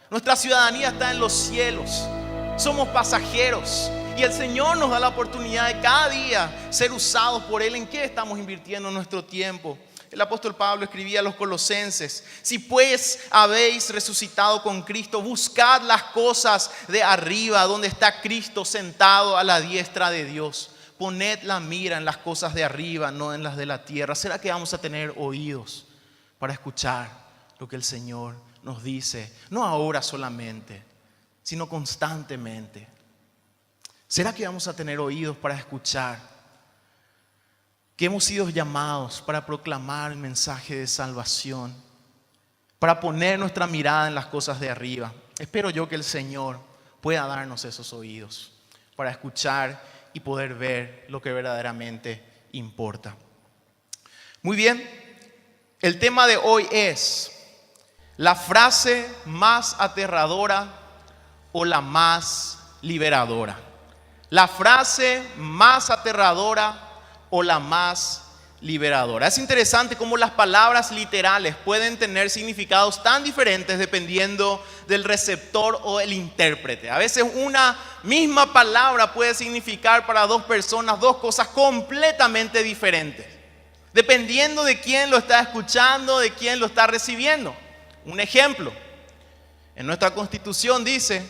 Nuestra ciudadanía está en los cielos. Somos pasajeros. Y el Señor nos da la oportunidad de cada día ser usados por Él. ¿En qué estamos invirtiendo nuestro tiempo? El apóstol Pablo escribía a los colosenses: si pues habéis resucitado con Cristo, buscad las cosas de arriba, donde está Cristo sentado a la diestra de Dios. Poned la mira en las cosas de arriba, no en las de la tierra. ¿Será que vamos a tener oídos para escuchar lo que el Señor nos dice? No ahora solamente, sino constantemente. ¿Será que vamos a tener oídos para escuchar que hemos sido llamados para proclamar el mensaje de salvación, para poner nuestra mirada en las cosas de arriba? Espero yo que el Señor pueda darnos esos oídos para escuchar y poder ver lo que verdaderamente importa. Muy bien, el tema de hoy es la frase más aterradora o la más liberadora. La frase más aterradora o la más liberadora. Es interesante cómo las palabras literales pueden tener significados tan diferentes dependiendo del receptor o el intérprete. A veces una misma palabra puede significar para dos personas dos cosas completamente diferentes, dependiendo de quién lo está escuchando, de quién lo está recibiendo. Un ejemplo: en nuestra Constitución dice: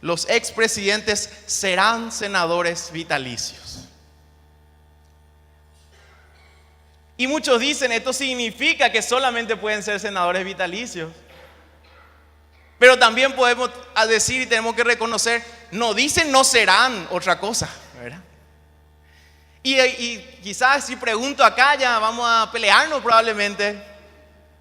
los expresidentes serán senadores vitalicios. Y muchos dicen: esto significa que solamente pueden ser senadores vitalicios. Pero también podemos decir y tenemos que reconocer: no dicen no serán otra cosa, ¿verdad? Y quizás si pregunto acá ya vamos a pelearnos probablemente.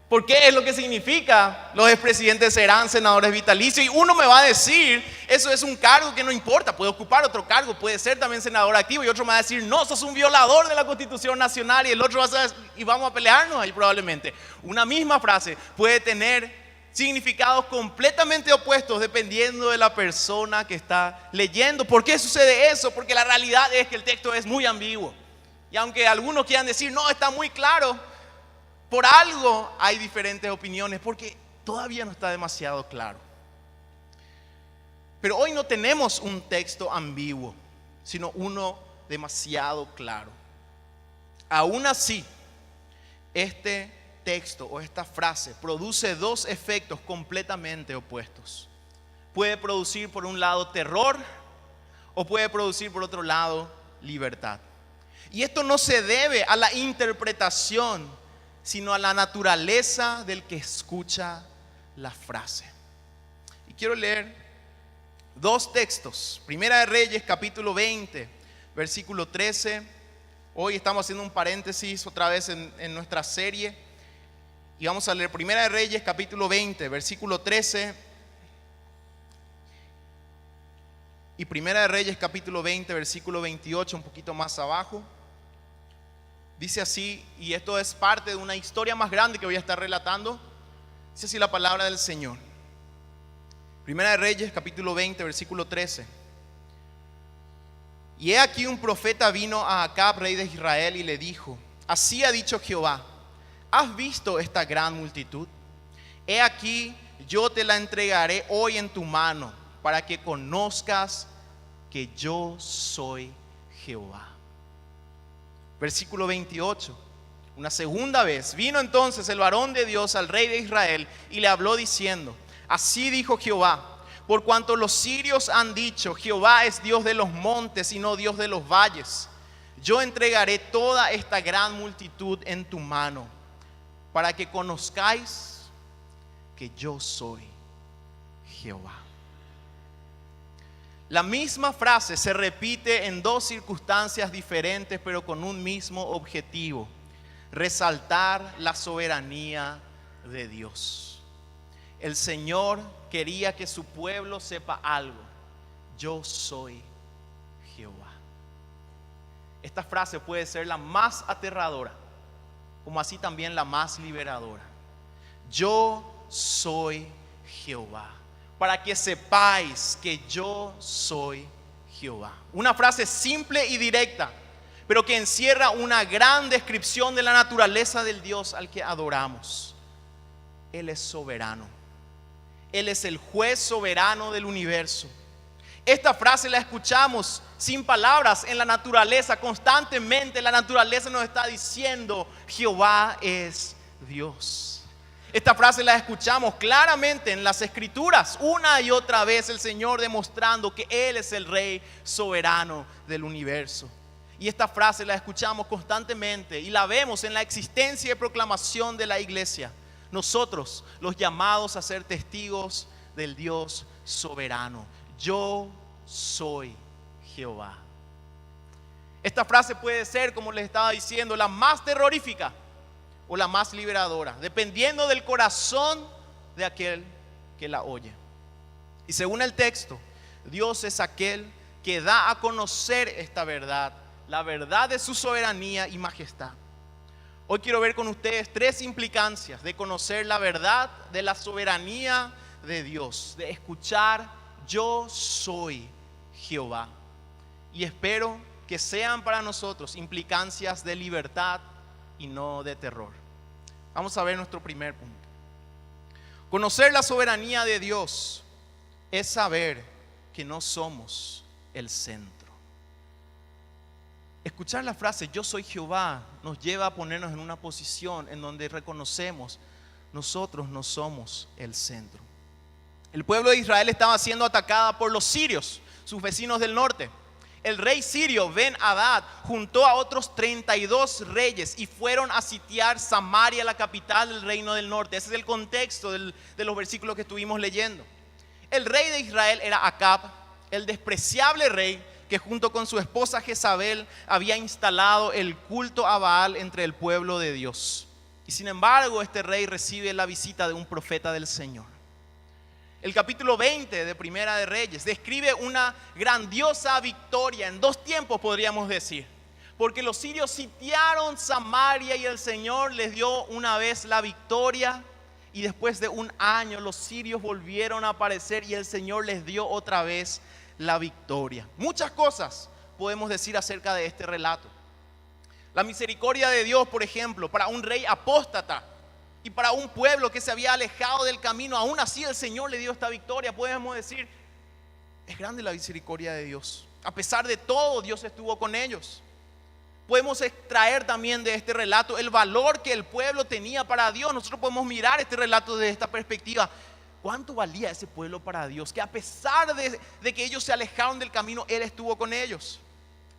¿Por qué es lo que significa los expresidentes serán senadores vitalicios? Y uno me va a decir: eso es un cargo que no importa, puede ocupar otro cargo, puede ser también senador activo. Y otro me va a decir: no, sos un violador de la Constitución Nacional. Y el otro va a decir, y vamos a pelearnos ahí probablemente. Una misma frase puede tener significados completamente opuestos dependiendo de la persona que está leyendo. ¿Por qué sucede eso? Porque la realidad es que el texto es muy ambiguo. Y aunque algunos quieran decir: no, está muy claro, por algo hay diferentes opiniones, porque todavía no está demasiado claro. Pero hoy no tenemos un texto ambiguo, sino uno demasiado claro. Aún así, este texto o esta frase produce dos efectos completamente opuestos. Puede producir por un lado terror o puede producir por otro lado libertad. Y esto no se debe a la interpretación, sino a la naturaleza del que escucha la frase. Y quiero leer dos textos. Primera de Reyes, capítulo 20, versículo 13. Hoy estamos haciendo un paréntesis otra vez en nuestra serie. Y vamos a leer Primera de Reyes, capítulo 20, versículo 13. Y Primera de Reyes, capítulo 20, versículo 28, un poquito más abajo. Dice así, y esto es parte de una historia más grande que voy a estar relatando. Dice así la palabra del Señor. Primera de Reyes, capítulo 20, versículo 13. Y he aquí un profeta vino a Acab, rey de Israel, y le dijo: así ha dicho Jehová, ¿has visto esta gran multitud? He aquí yo te la entregaré hoy en tu mano, para que conozcas que yo soy Jehová. Versículo 28. Una segunda vez vino entonces el varón de Dios al rey de Israel y le habló diciendo: así dijo Jehová, por cuanto los sirios han dicho: Jehová es Dios de los montes y no Dios de los valles, yo entregaré toda esta gran multitud en tu mano, para que conozcáis que yo soy Jehová. La misma frase se repite en dos circunstancias diferentes, pero con un mismo objetivo: resaltar la soberanía de Dios. El Señor quería que su pueblo sepa algo: yo soy Jehová. Esta frase puede ser la más aterradora, como así también la más liberadora. Yo soy Jehová, para que sepáis que yo soy Jehová. Una frase simple y directa, pero que encierra una gran descripción de la naturaleza del Dios al que adoramos. Él es soberano. Él es el juez soberano del universo. Esta frase la escuchamos sin palabras en la naturaleza. Constantemente la naturaleza nos está diciendo: Jehová es Dios. Esta frase la escuchamos claramente en las Escrituras, una y otra vez el Señor demostrando que Él es el Rey soberano del universo. Y esta frase la escuchamos constantemente y la vemos en la existencia y proclamación de la iglesia. Nosotros, los llamados a ser testigos del Dios soberano. Yo soy Jehová. Esta frase puede ser, como les estaba diciendo, la más terrorífica o la más liberadora, dependiendo del corazón de aquel que la oye. Y según el texto, Dios es aquel que da a conocer esta verdad, la verdad de su soberanía y majestad. Hoy quiero ver con ustedes 3 implicancias de conocer la verdad de la soberanía de Dios, de escuchar: yo soy Jehová. Y espero que sean para nosotros implicancias de libertad y no de terror. Vamos a ver nuestro primer punto. Conocer la soberanía de Dios es saber que no somos el centro. Escuchar la frase yo soy Jehová nos lleva a ponernos en una posición en donde reconocemos: nosotros no somos el centro. El pueblo de Israel estaba siendo atacada por los sirios, sus vecinos del norte. El rey sirio Ben-Hadad juntó a otros 32 reyes y fueron a sitiar Samaria, la capital del reino del norte. Ese es el contexto de los versículos que estuvimos leyendo. El rey de Israel era Acab, el despreciable rey que junto con su esposa Jezabel había instalado el culto a Baal entre el pueblo de Dios. Y sin embargo, este rey recibe la visita de un profeta del Señor. El capítulo 20 de Primera de Reyes describe una grandiosa victoria en 2 tiempos, podríamos decir. Porque los sirios sitiaron Samaria y el Señor les dio una vez la victoria. Y después de 1 año los sirios volvieron a aparecer y el Señor les dio otra vez la victoria. Muchas cosas podemos decir acerca de este relato. La misericordia de Dios, por ejemplo, para un rey apóstata y para un pueblo que se había alejado del camino, aún así el Señor le dio esta victoria. Podemos decir: es grande la misericordia de Dios. A pesar de todo, Dios estuvo con ellos. Podemos extraer también de este relato el valor que el pueblo tenía para Dios. Nosotros podemos mirar este relato desde esta perspectiva. ¿Cuánto valía ese pueblo para Dios? Que a pesar de que ellos se alejaron del camino, Él estuvo con ellos.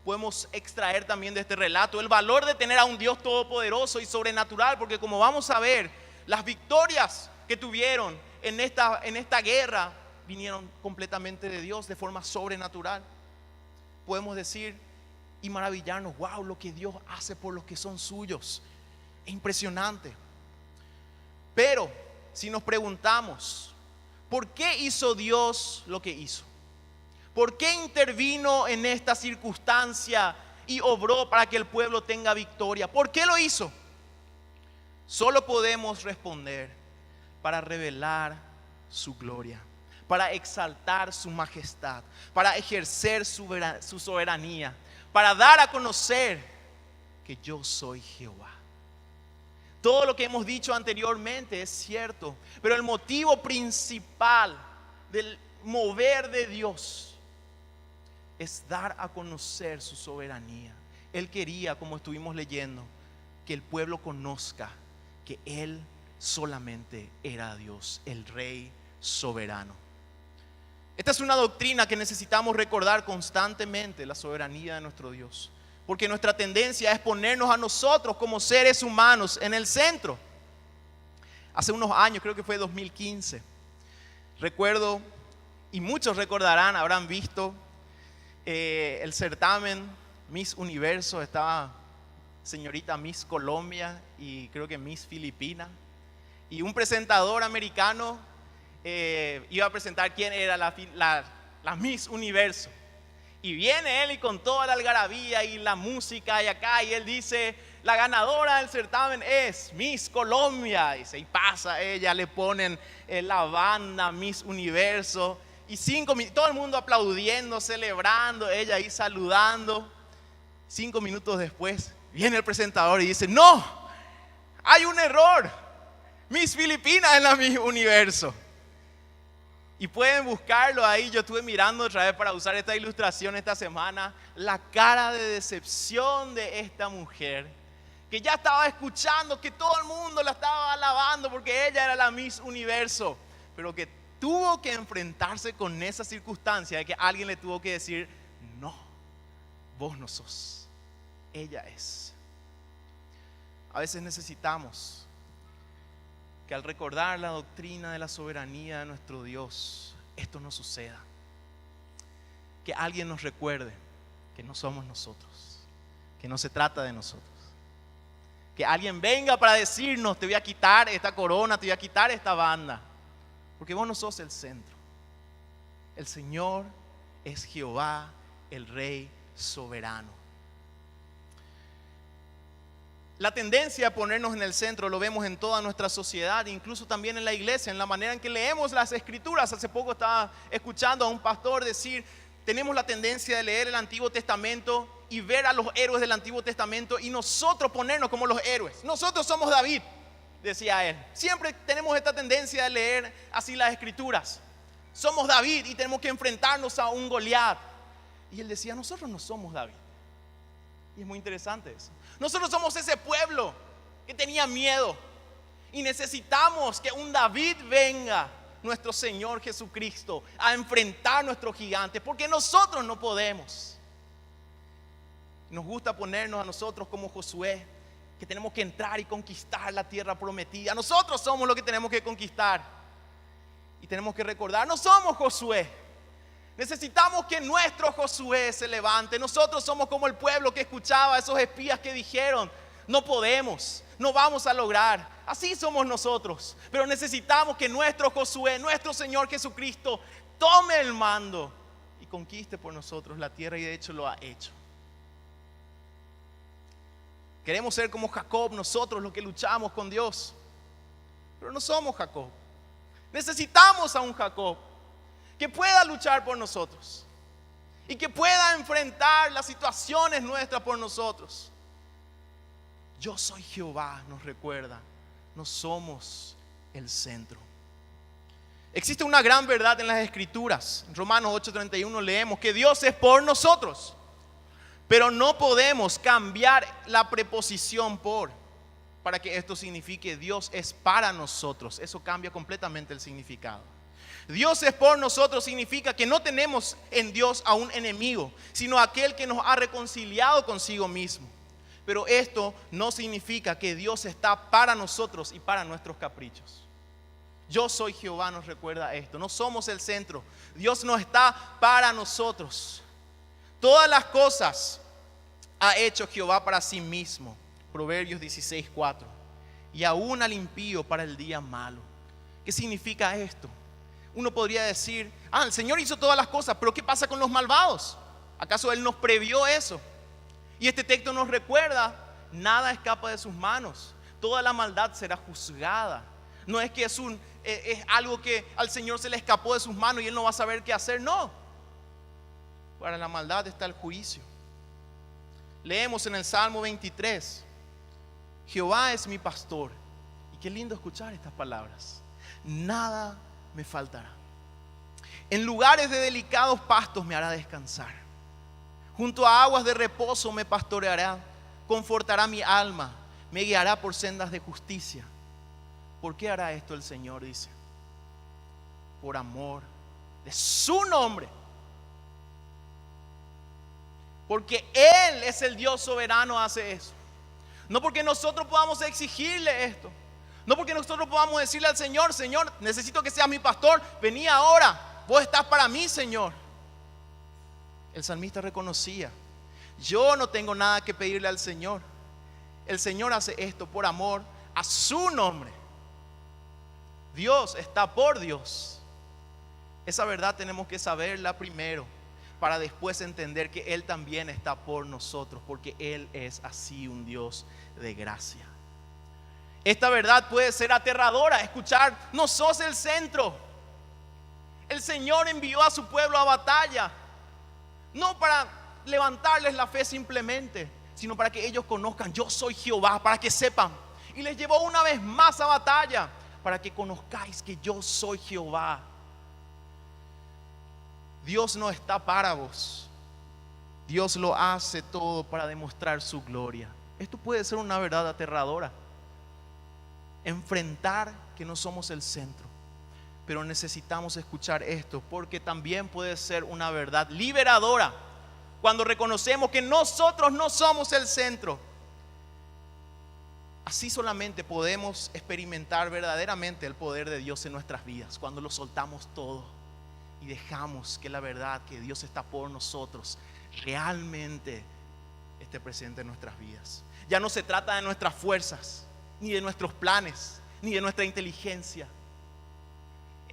Podemos extraer también de este relato el valor de tener a un Dios todopoderoso y sobrenatural, porque como vamos a ver, las victorias que tuvieron en esta guerra vinieron completamente de Dios, de forma sobrenatural. Podemos decir y maravillarnos: wow, lo que Dios hace por los que son suyos, es impresionante. Pero si nos preguntamos, ¿por qué hizo Dios lo que hizo? ¿Por qué intervino en esta circunstancia y obró para que el pueblo tenga victoria? ¿Por qué lo hizo? Solo podemos responder: para revelar su gloria, para exaltar su majestad, para ejercer su soberanía, para dar a conocer que yo soy Jehová. Todo lo que hemos dicho anteriormente es cierto, pero el motivo principal del mover de Dios es dar a conocer su soberanía. Él quería, como estuvimos leyendo, que el pueblo conozca que Él solamente era Dios, el Rey soberano. Esta es una doctrina que necesitamos recordar constantemente: la soberanía de nuestro Dios. Porque nuestra tendencia es ponernos a nosotros como seres humanos en el centro. Hace unos años, creo que fue 2015, recuerdo, y muchos recordarán, habrán visto el certamen Miss Universo. Estaba señorita Miss Colombia y creo que Miss Filipina. Y un presentador americano iba a presentar quién era la Miss Universo. Y viene él y con toda la algarabía y la música y acá, y él dice: la ganadora del certamen es Miss Colombia. Dice, y pasa ella, le ponen la banda Miss Universo. Y 5 minutos, todo el mundo aplaudiendo, celebrando, ella ahí saludando. 5 minutos después viene el presentador y dice: no, hay un error. Miss Filipinas es la Miss Universo. Y pueden buscarlo ahí. Yo estuve mirando otra vez para usar esta ilustración esta semana. La cara de decepción de esta mujer, que ya estaba escuchando que todo el mundo la estaba alabando porque ella era la Miss Universo, pero que tuvo que enfrentarse con esa circunstancia de que alguien le tuvo que decir: no, vos no sos, ella es. A veces necesitamos que al recordar la doctrina de la soberanía de nuestro Dios, esto no suceda. Que alguien nos recuerde que no somos nosotros, que no se trata de nosotros. Que alguien venga para decirnos: te voy a quitar esta corona, te voy a quitar esta banda, porque vos no sos el centro. El Señor es Jehová, el Rey soberano. La tendencia a ponernos en el centro lo vemos en toda nuestra sociedad, incluso también en la iglesia, en la manera en que leemos las Escrituras. Hace poco estaba escuchando a un pastor decir: tenemos la tendencia de leer el Antiguo Testamento y ver a los héroes del Antiguo Testamento y nosotros ponernos como los héroes. Nosotros somos David, decía él. Siempre tenemos esta tendencia de leer así las Escrituras. Somos David y tenemos que enfrentarnos a un Goliat. Y él decía: nosotros no somos David. Y es muy interesante eso. Nosotros somos ese pueblo que tenía miedo y necesitamos que un David venga, nuestro Señor Jesucristo, a enfrentar a nuestros gigantes, porque nosotros no podemos. Nos gusta ponernos a nosotros como Josué, que tenemos que entrar y conquistar la tierra prometida. Nosotros somos los que tenemos que conquistar. Y tenemos que recordar: no somos Josué. Necesitamos que nuestro Josué se levante. Nosotros somos como el pueblo que escuchaba a esos espías que dijeron: no podemos, no vamos a lograr. Así somos nosotros. Pero necesitamos que nuestro Josué, nuestro Señor Jesucristo, tome el mando y conquiste por nosotros la tierra, y de hecho lo ha hecho. Queremos ser como Jacob, nosotros los que luchamos con Dios, pero no somos Jacob. Necesitamos a un Jacob que pueda luchar por nosotros y que pueda enfrentar las situaciones nuestras por nosotros. Yo soy Jehová, nos recuerda, no somos el centro. Existe una gran verdad en las Escrituras. En Romanos 8:31 leemos que Dios es por nosotros, pero no podemos cambiar la preposición por para que esto signifique Dios es para nosotros. Eso cambia completamente el significado. Dios es por nosotros significa que no tenemos en Dios a un enemigo, sino a aquel que nos ha reconciliado consigo mismo. Pero esto no significa que Dios está para nosotros y para nuestros caprichos. Yo soy Jehová nos recuerda esto. No somos el centro. Dios no está para nosotros. Todas las cosas ha hecho Jehová para sí mismo. Proverbios 16:4. Y aún al impío para el día malo. ¿Qué significa esto? Uno podría decir: el Señor hizo todas las cosas, pero ¿qué pasa con los malvados? ¿Acaso Él nos previó eso? Y este texto nos recuerda: nada escapa de sus manos, toda la maldad será juzgada. No es que es algo que al Señor se le escapó de sus manos y Él no va a saber qué hacer, no. Para la maldad está el juicio. Leemos en el Salmo 23: Jehová es mi pastor. Y qué lindo escuchar estas palabras: nada me faltará. En lugares de delicados pastos me hará descansar. Junto a aguas de reposo me pastoreará. Confortará mi alma. Me guiará por sendas de justicia. ¿Por qué hará esto el Señor? Dice: por amor de su nombre. Porque Él es el Dios soberano, hace eso. No porque nosotros podamos exigirle esto. No porque nosotros podamos decirle al Señor: Señor, necesito que seas mi pastor, vení ahora, vos estás para mí, Señor. El salmista reconocía: yo no tengo nada que pedirle al Señor. El Señor hace esto por amor a su nombre. Dios está por Dios. Esa verdad tenemos que saberla primero, para después entender que Él también está por nosotros, porque Él es así un Dios de gracia. Esta verdad puede ser aterradora, escuchar: no sos el centro. El Señor envió a su pueblo a batalla, no para levantarles la fe simplemente, sino para que ellos conozcan: yo soy Jehová, para que sepan. Y les llevó una vez más a batalla, para que conozcáis que yo soy Jehová. Dios no está para vos. Dios lo hace todo para demostrar su gloria. Esto puede ser una verdad aterradora. Enfrentar que no somos el centro. Pero necesitamos escuchar esto, porque también puede ser una verdad liberadora cuando reconocemos que nosotros no somos el centro. Así solamente podemos experimentar verdaderamente el poder de Dios en nuestras vidas, cuando lo soltamos todo y dejamos que la verdad que Dios está por nosotros realmente esté presente en nuestras vidas. Ya no se trata de nuestras fuerzas, ni de nuestros planes, ni de nuestra inteligencia.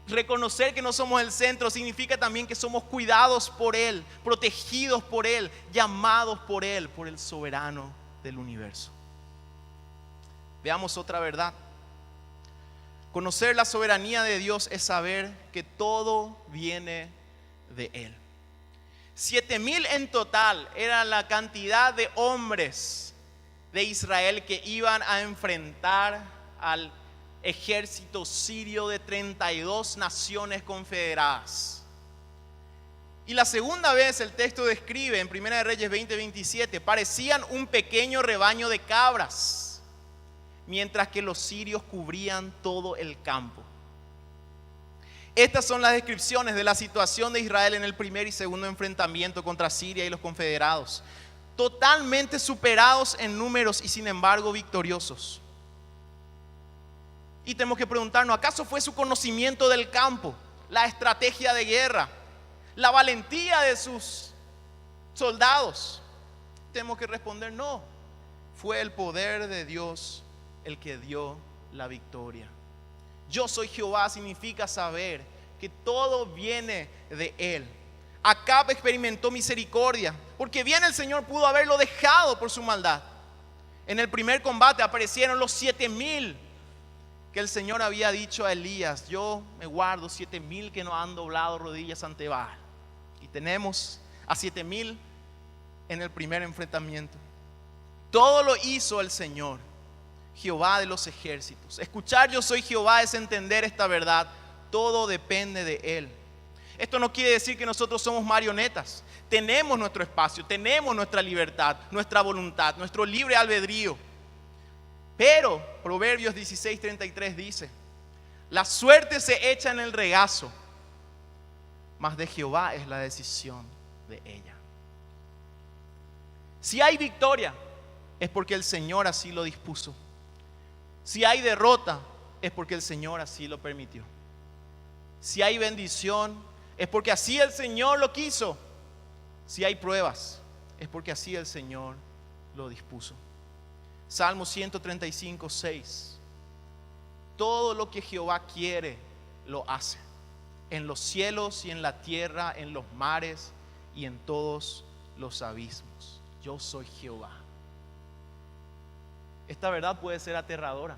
Reconocer que no somos el centro significa también que somos cuidados por Él, protegidos por Él, llamados por Él, por el soberano del universo. Veamos otra verdad. Conocer la soberanía de Dios es saber que todo viene de Él. 7,000 en total era la cantidad de hombres de Israel que iban a enfrentar al ejército sirio de 32 naciones confederadas. Y la segunda vez el texto describe en 1 Reyes 20:27, parecían un pequeño rebaño de cabras, mientras que los sirios cubrían todo el campo. Estas son las descripciones de la situación de Israel en el primer y segundo enfrentamiento contra Siria y los confederados. Totalmente superados en números y sin embargo victoriosos. Y tenemos que preguntarnos, ¿acaso fue su conocimiento del campo, la estrategia de guerra, la valentía de sus soldados? Tenemos que responder, no. Fue el poder de Dios el que dio la victoria. Yo soy Jehová significa saber que todo viene de Él. Acab experimentó misericordia, porque bien el Señor pudo haberlo dejado por su maldad. En el primer combate aparecieron los 7,000 que el Señor había dicho a Elías: yo me guardo 7,000 que no han doblado rodillas ante Baal. Y tenemos a 7,000 en el primer enfrentamiento. Todo lo hizo el Señor, Jehová de los ejércitos. Escuchar yo soy Jehová es entender esta verdad. Todo depende de Él. Esto no quiere decir que nosotros somos marionetas. Tenemos nuestro espacio, tenemos nuestra libertad, nuestra voluntad, nuestro libre albedrío. Pero Proverbios 16:33 dice: la suerte se echa en el regazo, mas de Jehová es la decisión de ella. Si hay victoria, es porque el Señor así lo dispuso. Si hay derrota, es porque el Señor así lo permitió. Si hay bendición, es porque así el Señor lo quiso. Si hay pruebas, es porque así el Señor lo dispuso. Salmo 135:6. Todo lo que Jehová quiere, lo hace. En los cielos y en la tierra, en los mares y en todos los abismos. Yo soy Jehová. Esta verdad puede ser aterradora.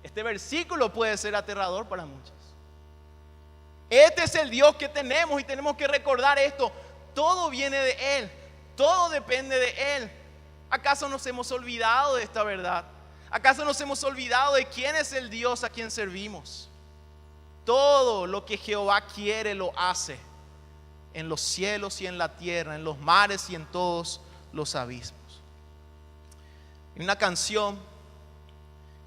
Este versículo puede ser aterrador para muchos. Este es el Dios que tenemos y tenemos que recordar esto. Todo viene de Él, todo depende de Él. ¿Acaso nos hemos olvidado de esta verdad? ¿Acaso nos hemos olvidado de quién es el Dios a quien servimos? Todo lo que Jehová quiere lo hace, en los cielos y en la tierra, en los mares y en todos los abismos. En una canción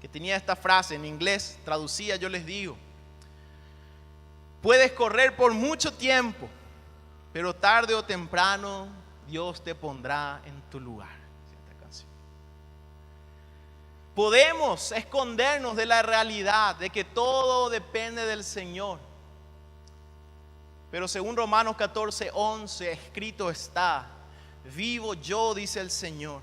que tenía esta frase en inglés, traducida, yo les digo: puedes correr por mucho tiempo, pero tarde o temprano Dios te pondrá en tu lugar. Esta canción. Podemos escondernos de la realidad de que todo depende del Señor, pero según Romanos 14:11 escrito está: vivo yo, dice el Señor,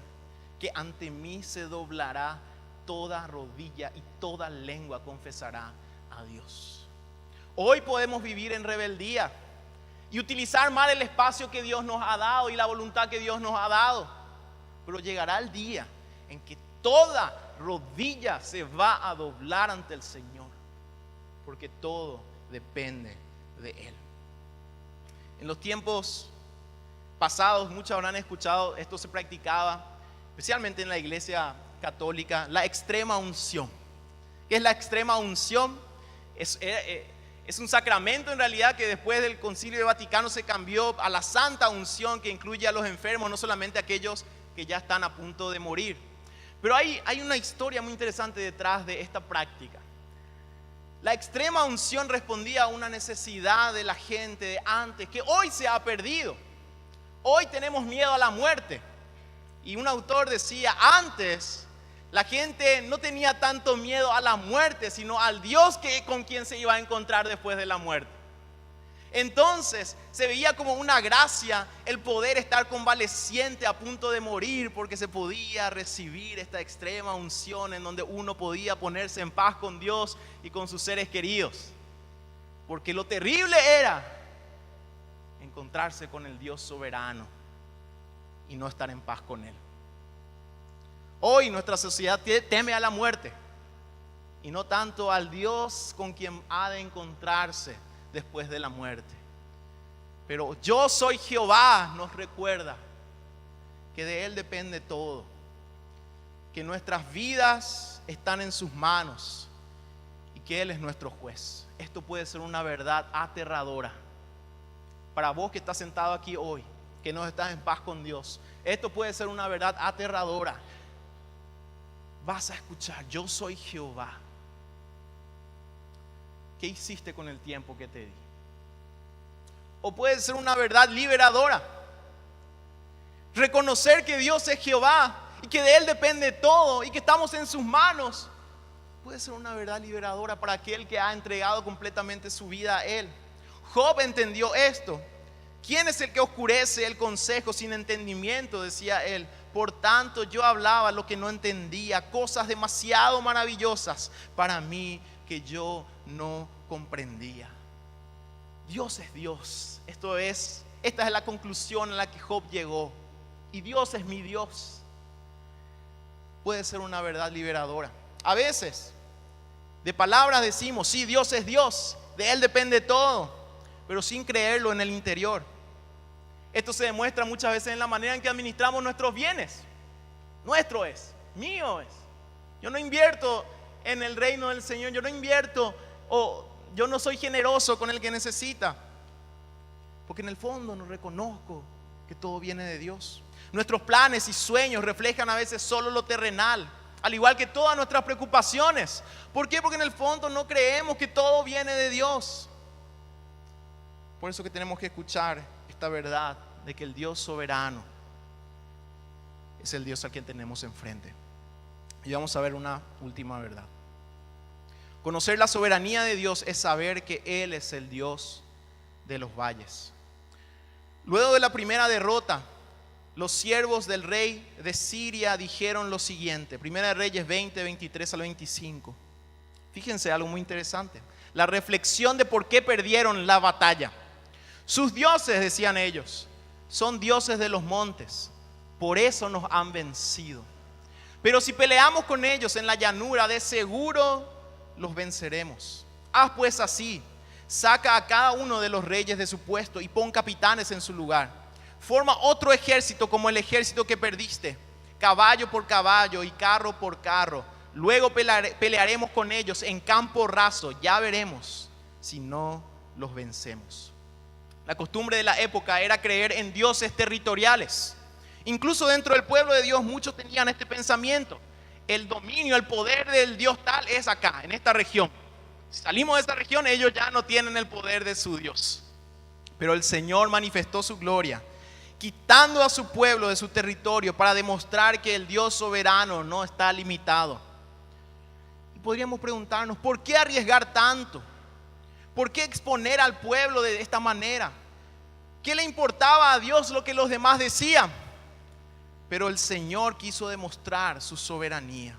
que ante mí se doblará toda rodilla y toda lengua confesará a Dios. Hoy podemos vivir en rebeldía y utilizar mal el espacio que Dios nos ha dado y la voluntad que Dios nos ha dado. Pero llegará el día en que toda rodilla se va a doblar ante el Señor, porque todo depende de Él. En los tiempos pasados, muchos habrán escuchado, esto se practicaba, especialmente en la iglesia católica, la extrema unción. ¿Qué es la extrema unción? Es un sacramento en realidad que después del Concilio de Vaticano se cambió a la santa unción, que incluye a los enfermos, no solamente a aquellos que ya están a punto de morir. Pero hay una historia muy interesante detrás de esta práctica. La extrema unción respondía a una necesidad de la gente de antes, que hoy se ha perdido. Hoy tenemos miedo a la muerte. Y un autor decía, antes la gente no tenía tanto miedo a la muerte, sino al Dios con quien se iba a encontrar después de la muerte. Entonces se veía como una gracia el poder estar convaleciente a punto de morir, porque se podía recibir esta extrema unción en donde uno podía ponerse en paz con Dios y con sus seres queridos. Porque lo terrible era encontrarse con el Dios soberano y no estar en paz con Él. Hoy nuestra sociedad teme a la muerte y no tanto al Dios con quien ha de encontrarse después de la muerte. Pero yo soy Jehová nos recuerda que de Él depende todo, que nuestras vidas están en sus manos y que Él es nuestro juez. Esto puede ser una verdad aterradora para vos que estás sentado aquí hoy, que no estás en paz con Dios. Esto puede ser una verdad aterradora. Vas a escuchar, yo soy Jehová. ¿Qué hiciste con el tiempo que te di? O puede ser una verdad liberadora. Reconocer que Dios es Jehová y que de Él depende todo y que estamos en sus manos. Puede ser una verdad liberadora para aquel que ha entregado completamente su vida a Él. Job entendió esto. ¿Quién es el que oscurece el consejo sin entendimiento?, decía él. Por tanto, yo hablaba lo que no entendía, cosas demasiado maravillosas para mí que yo no comprendía. Dios es Dios. Esta es la conclusión a la que Job llegó. Y Dios es mi Dios. Puede ser una verdad liberadora. A veces, de palabras decimos, sí, Dios es Dios, de Él depende todo, pero sin creerlo en el interior. Esto se demuestra muchas veces en la manera en que administramos nuestros bienes. Nuestro es, mío es. Yo no invierto en el reino del Señor, yo no invierto o yo no soy generoso con el que necesita, porque en el fondo no reconozco que todo viene de Dios. Nuestros planes y sueños reflejan a veces solo lo terrenal, al igual que todas nuestras preocupaciones. ¿Por qué? Porque en el fondo no creemos que todo viene de Dios. Por eso que tenemos que escuchar esta verdad de que el Dios soberano es el Dios al que tenemos enfrente. Y vamos a ver una última verdad. Conocer la soberanía de Dios es saber que Él es el Dios de los valles. Luego de la primera derrota, los siervos del rey de Siria dijeron lo siguiente. Primera de Reyes 20, 23 al 25. Fíjense algo muy interesante. La reflexión de por qué perdieron la batalla. Sus dioses, decían ellos, son dioses de los montes, por eso nos han vencido. Pero si peleamos con ellos en la llanura, de seguro los venceremos. Haz pues así, saca a cada uno de los reyes de su puesto y pon capitanes en su lugar. Forma otro ejército como el ejército que perdiste, caballo por caballo y carro por carro. Luego pelearemos con ellos en campo raso, ya veremos si no los vencemos. La costumbre de la época era creer en dioses territoriales. Incluso dentro del pueblo de Dios muchos tenían este pensamiento. El dominio, el poder del Dios tal es acá, en esta región. Si salimos de esta región, ellos ya no tienen el poder de su Dios. Pero el Señor manifestó su gloria, quitando a su pueblo de su territorio para demostrar que el Dios soberano no está limitado. Y podríamos preguntarnos, ¿por qué arriesgar tanto? ¿Por qué exponer al pueblo de esta manera? ¿Qué le importaba a Dios lo que los demás decían? Pero el Señor quiso demostrar su soberanía.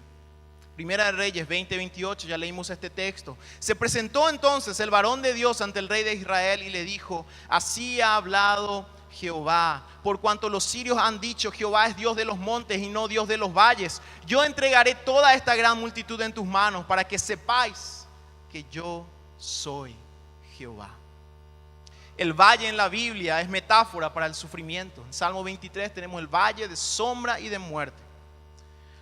Primera de Reyes 20, 28, ya leímos este texto. Se presentó entonces el varón de Dios ante el rey de Israel y le dijo: así ha hablado Jehová, por cuanto los sirios han dicho: Jehová es Dios de los montes y no Dios de los valles. Yo entregaré toda esta gran multitud en tus manos para que sepáis que yo soy Jehová. El valle en la Biblia es metáfora para el sufrimiento. En Salmo 23 tenemos el valle de sombra y de muerte.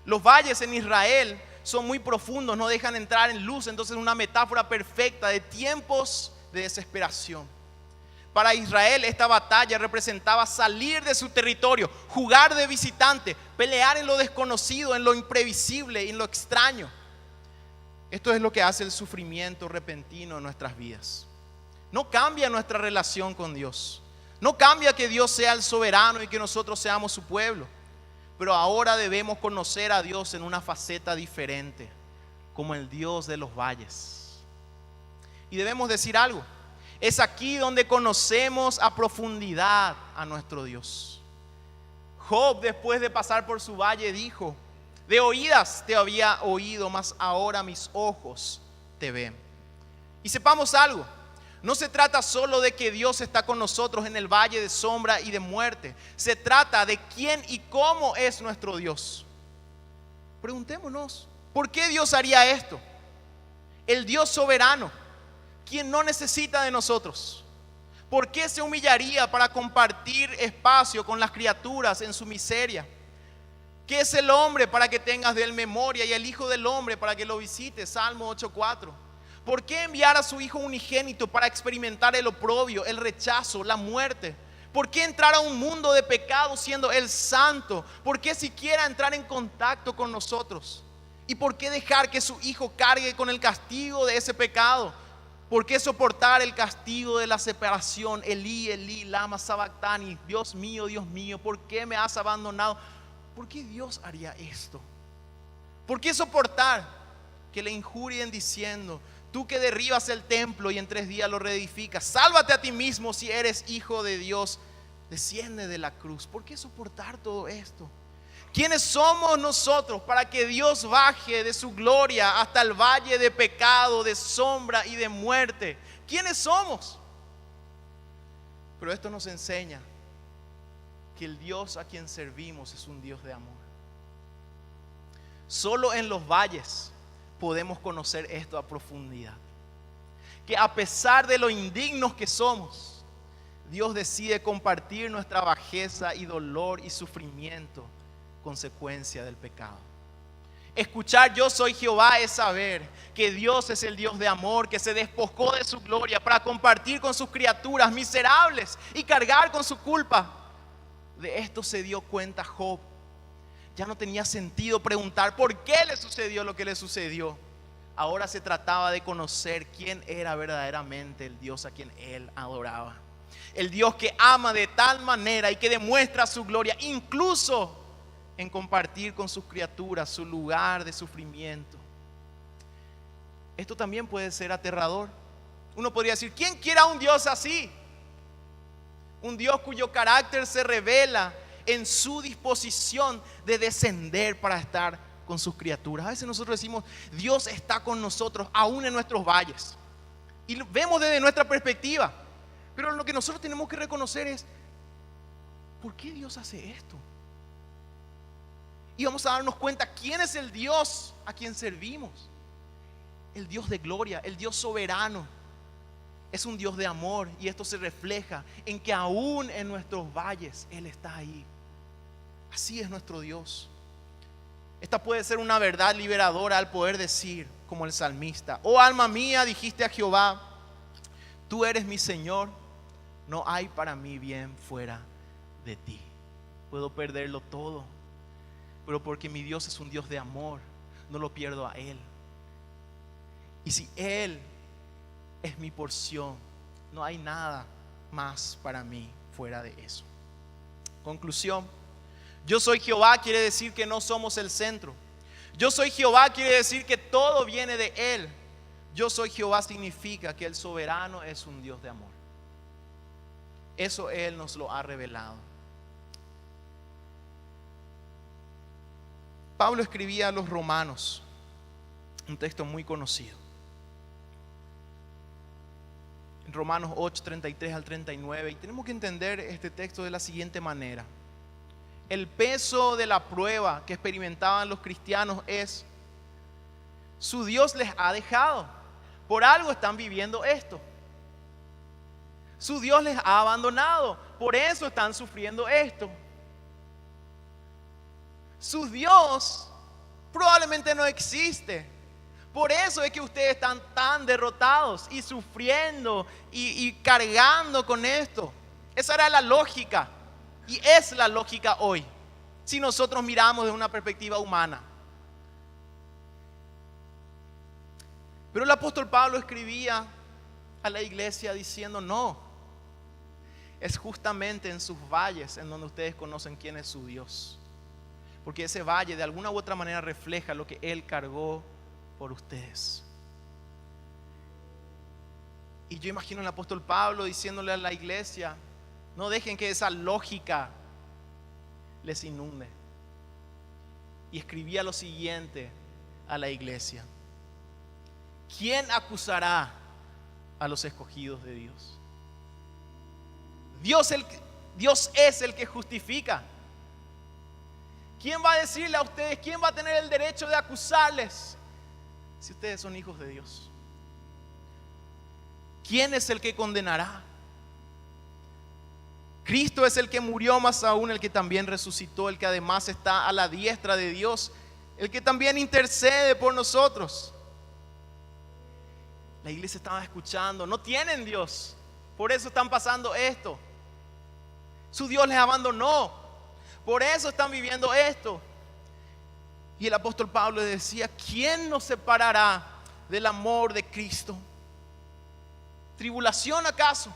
Los valles en Israel son muy profundos, no dejan entrar en luz. Entonces es una metáfora perfecta de tiempos de desesperación. Para Israel esta batalla representaba salir de su territorio, jugar de visitante, pelear en lo desconocido, en lo imprevisible, en lo extraño. Esto es lo que hace el sufrimiento repentino en nuestras vidas. No cambia nuestra relación con Dios. No cambia que Dios sea el soberano y que nosotros seamos su pueblo. Pero ahora debemos conocer a Dios en una faceta diferente, como el Dios de los valles. Y debemos decir algo. Es aquí donde conocemos a profundidad a nuestro Dios. Job, después de pasar por su valle, dijo: de oídas te había oído, mas ahora mis ojos te ven. Y sepamos algo, no se trata solo de que Dios está con nosotros en el valle de sombra y de muerte. Se trata de quién y cómo es nuestro Dios. Preguntémonos, ¿por qué Dios haría esto? El Dios soberano, quien no necesita de nosotros. ¿Por qué se humillaría para compartir espacio con las criaturas en su miseria? ¿Qué es el hombre para que tengas de él memoria y el hijo del hombre para que lo visites? Salmo 8:4. ¿Por qué enviar a su hijo unigénito para experimentar el oprobio, el rechazo, la muerte? ¿Por qué entrar a un mundo de pecado siendo él santo? ¿Por qué siquiera entrar en contacto con nosotros? ¿Y por qué dejar que su hijo cargue con el castigo de ese pecado? ¿Por qué soportar el castigo de la separación? Elí, Elí, lama sabactani. Dios mío, ¿por qué me has abandonado? ¿Por qué Dios haría esto? ¿Por qué soportar que le injurien diciendo: tú que derribas el templo y en 3 días lo reedificas, sálvate a ti mismo si eres hijo de Dios, desciende de la cruz? ¿Por qué soportar todo esto? ¿Quiénes somos nosotros para que Dios baje de su gloria hasta el valle de pecado, de sombra y de muerte? ¿Quiénes somos? Pero esto nos enseña que el Dios a quien servimos es un Dios de amor. Solo en los valles podemos conocer esto a profundidad. Que a pesar de lo indignos que somos, Dios decide compartir nuestra bajeza y dolor y sufrimiento, consecuencia del pecado. Escuchar yo soy Jehová es saber que Dios es el Dios de amor, que se despojó de su gloria para compartir con sus criaturas miserables y cargar con su culpa. De esto se dio cuenta Job. Ya no tenía sentido preguntar por qué le sucedió lo que le sucedió. Ahora se trataba de conocer quién era verdaderamente el Dios a quien él adoraba. El Dios que ama de tal manera y que demuestra su gloria, incluso en compartir con sus criaturas su lugar de sufrimiento. Esto también puede ser aterrador. Uno podría decir: ¿quién quiere a un Dios así? Un Dios cuyo carácter se revela en su disposición de descender para estar con sus criaturas. A veces nosotros decimos: Dios está con nosotros aún en nuestros valles, y lo vemos desde nuestra perspectiva. Pero lo que nosotros tenemos que reconocer es: ¿por qué Dios hace esto? Y vamos a darnos cuenta quién es el Dios a quien servimos. El Dios de gloria, el Dios soberano. Es un Dios de amor, y esto se refleja en que aún en nuestros valles Él está ahí. Así es nuestro Dios. Esta puede ser una verdad liberadora al poder decir, como el salmista: oh alma mía, dijiste a Jehová, tú eres mi Señor, no hay para mí bien fuera de ti. Puedo perderlo todo, pero porque mi Dios es un Dios de amor, no lo pierdo a Él. Y si Él es mi porción, no hay nada más para mí fuera de eso. Conclusión: yo soy Jehová quiere decir que no somos el centro. Yo soy Jehová quiere decir que todo viene de Él. Yo soy Jehová significa que el soberano es un Dios de amor. Eso Él nos lo ha revelado. Pablo escribía a los romanos, un texto muy conocido. En Romanos 8, 33 al 39. Y tenemos que entender este texto de la siguiente manera. El peso de la prueba que experimentaban los cristianos es: su Dios les ha dejado. Por algo están viviendo esto. Su Dios les ha abandonado. Por eso están sufriendo esto. Su Dios probablemente no existe. Por eso es que ustedes están tan derrotados y sufriendo y cargando con esto. Esa era la lógica y es la lógica hoy, si nosotros miramos desde una perspectiva humana. Pero el apóstol Pablo escribía a la iglesia diciendo: no, es justamente en sus valles en donde ustedes conocen quién es su Dios, porque ese valle de alguna u otra manera refleja lo que Él cargó por ustedes. Y yo imagino al apóstol Pablo diciéndole a la iglesia: no dejen que esa lógica les inunde. Y escribía lo siguiente a la iglesia: ¿quién acusará a los escogidos de Dios? Dios es el que justifica. ¿Quién va a decirle a ustedes? ¿Quién va a tener el derecho de acusarles si ustedes son hijos de Dios? ¿Quién es el que condenará? Cristo es el que murió, más aún el que también resucitó, el que además está a la diestra de Dios, el que también intercede por nosotros. La iglesia estaba escuchando: no tienen Dios, por eso están pasando esto. Su Dios les abandonó, por eso están viviendo esto. Y el apóstol Pablo les decía: ¿quién nos separará del amor de Cristo? ¿Tribulación acaso?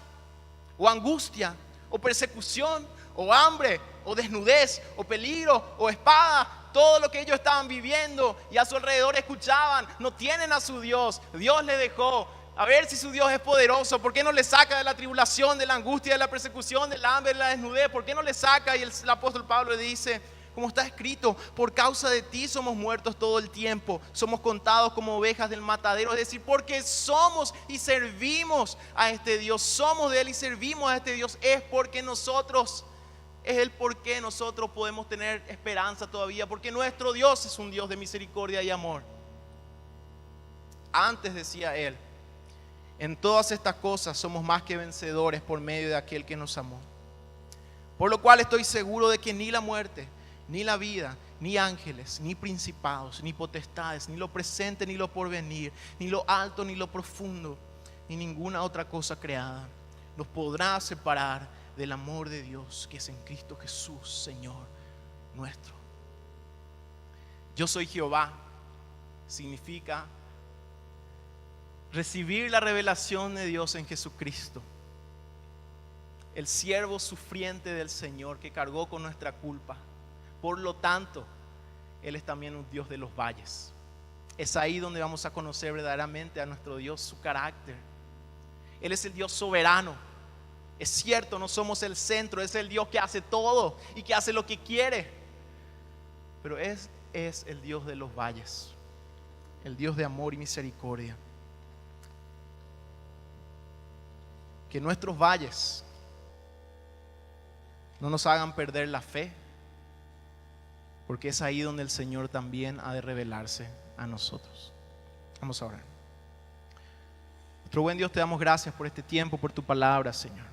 ¿O angustia? ¿O persecución? ¿O hambre? ¿O desnudez? ¿O peligro? ¿O espada? Todo lo que ellos estaban viviendo y a su alrededor escuchaban: no tienen a su Dios, Dios les dejó. A ver si su Dios es poderoso, ¿por qué no le saca de la tribulación, de la angustia, de la persecución, del hambre, de la desnudez? ¿Por qué no le saca? Y el apóstol Pablo le dice: como está escrito, por causa de ti somos muertos todo el tiempo, somos contados como ovejas del matadero. Es decir, porque somos y servimos a este Dios, somos de Él y servimos a este Dios, es porque nosotros, es el por qué nosotros podemos tener esperanza todavía, porque nuestro Dios es un Dios de misericordia y amor. Antes decía él: en todas estas cosas somos más que vencedores por medio de aquel que nos amó. Por lo cual estoy seguro de que ni la muerte, ni la vida, ni ángeles, ni principados, ni potestades, ni lo presente, ni lo porvenir, ni lo alto, ni lo profundo, ni ninguna otra cosa creada nos podrá separar del amor de Dios que es en Cristo Jesús, Señor nuestro. Yo soy Jehová significa recibir la revelación de Dios en Jesucristo, el siervo sufriente del Señor que cargó con nuestra culpa. Por lo tanto, Él es también un Dios de los valles. Es ahí donde vamos a conocer verdaderamente a nuestro Dios, su carácter. Él es el Dios soberano. Es cierto, no somos el centro, es el Dios que hace todo y que hace lo que quiere. Pero es el Dios de los valles, el Dios de amor y misericordia. Que nuestros valles no nos hagan perder la fe, porque es ahí donde el Señor también ha de revelarse a nosotros. Vamos a orar. Nuestro buen Dios, te damos gracias por este tiempo, por tu palabra, Señor.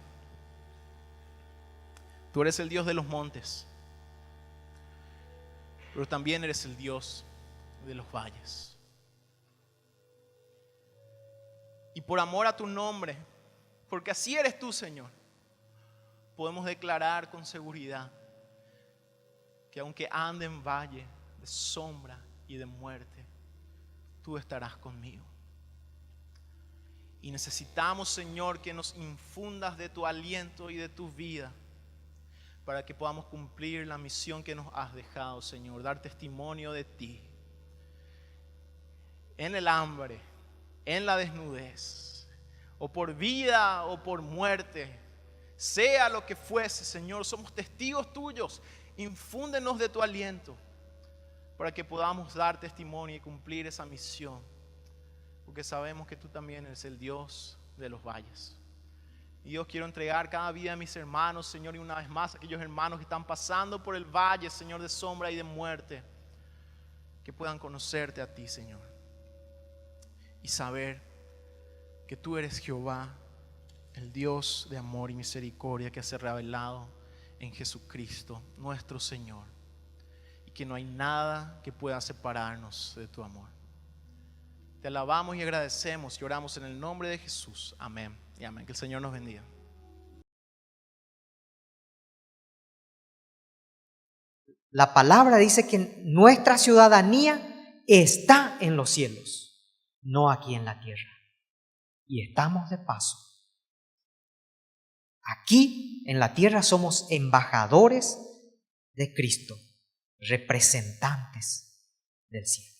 Tú eres el Dios de los montes, pero también eres el Dios de los valles. Y por amor a tu nombre, porque así eres tú, Señor, podemos declarar con seguridad que aunque ande en valle de sombra y de muerte, tú estarás conmigo. Y necesitamos, Señor, que nos infundas de tu aliento y de tu vida para que podamos cumplir la misión que nos has dejado, Señor, dar testimonio de ti en el hambre, en la desnudez, o por vida o por muerte, sea lo que fuese, Señor, somos testigos tuyos. Infúndenos de tu aliento para que podamos dar testimonio y cumplir esa misión, porque sabemos que tú también eres el Dios de los valles. Y Dios, quiero entregar cada vida a mis hermanos, Señor, y una vez más aquellos hermanos que están pasando por el valle, Señor, de sombra y de muerte, que puedan conocerte a ti, Señor, y saber que tú eres Jehová, el Dios de amor y misericordia que se ha revelado en Jesucristo, nuestro Señor, y que no hay nada que pueda separarnos de tu amor. Te alabamos y agradecemos y oramos en el nombre de Jesús. Amén y amén. Que el Señor nos bendiga. La palabra dice que nuestra ciudadanía está en los cielos, no aquí en la tierra. Y estamos de paso. Aquí en la tierra somos embajadores de Cristo, representantes del cielo.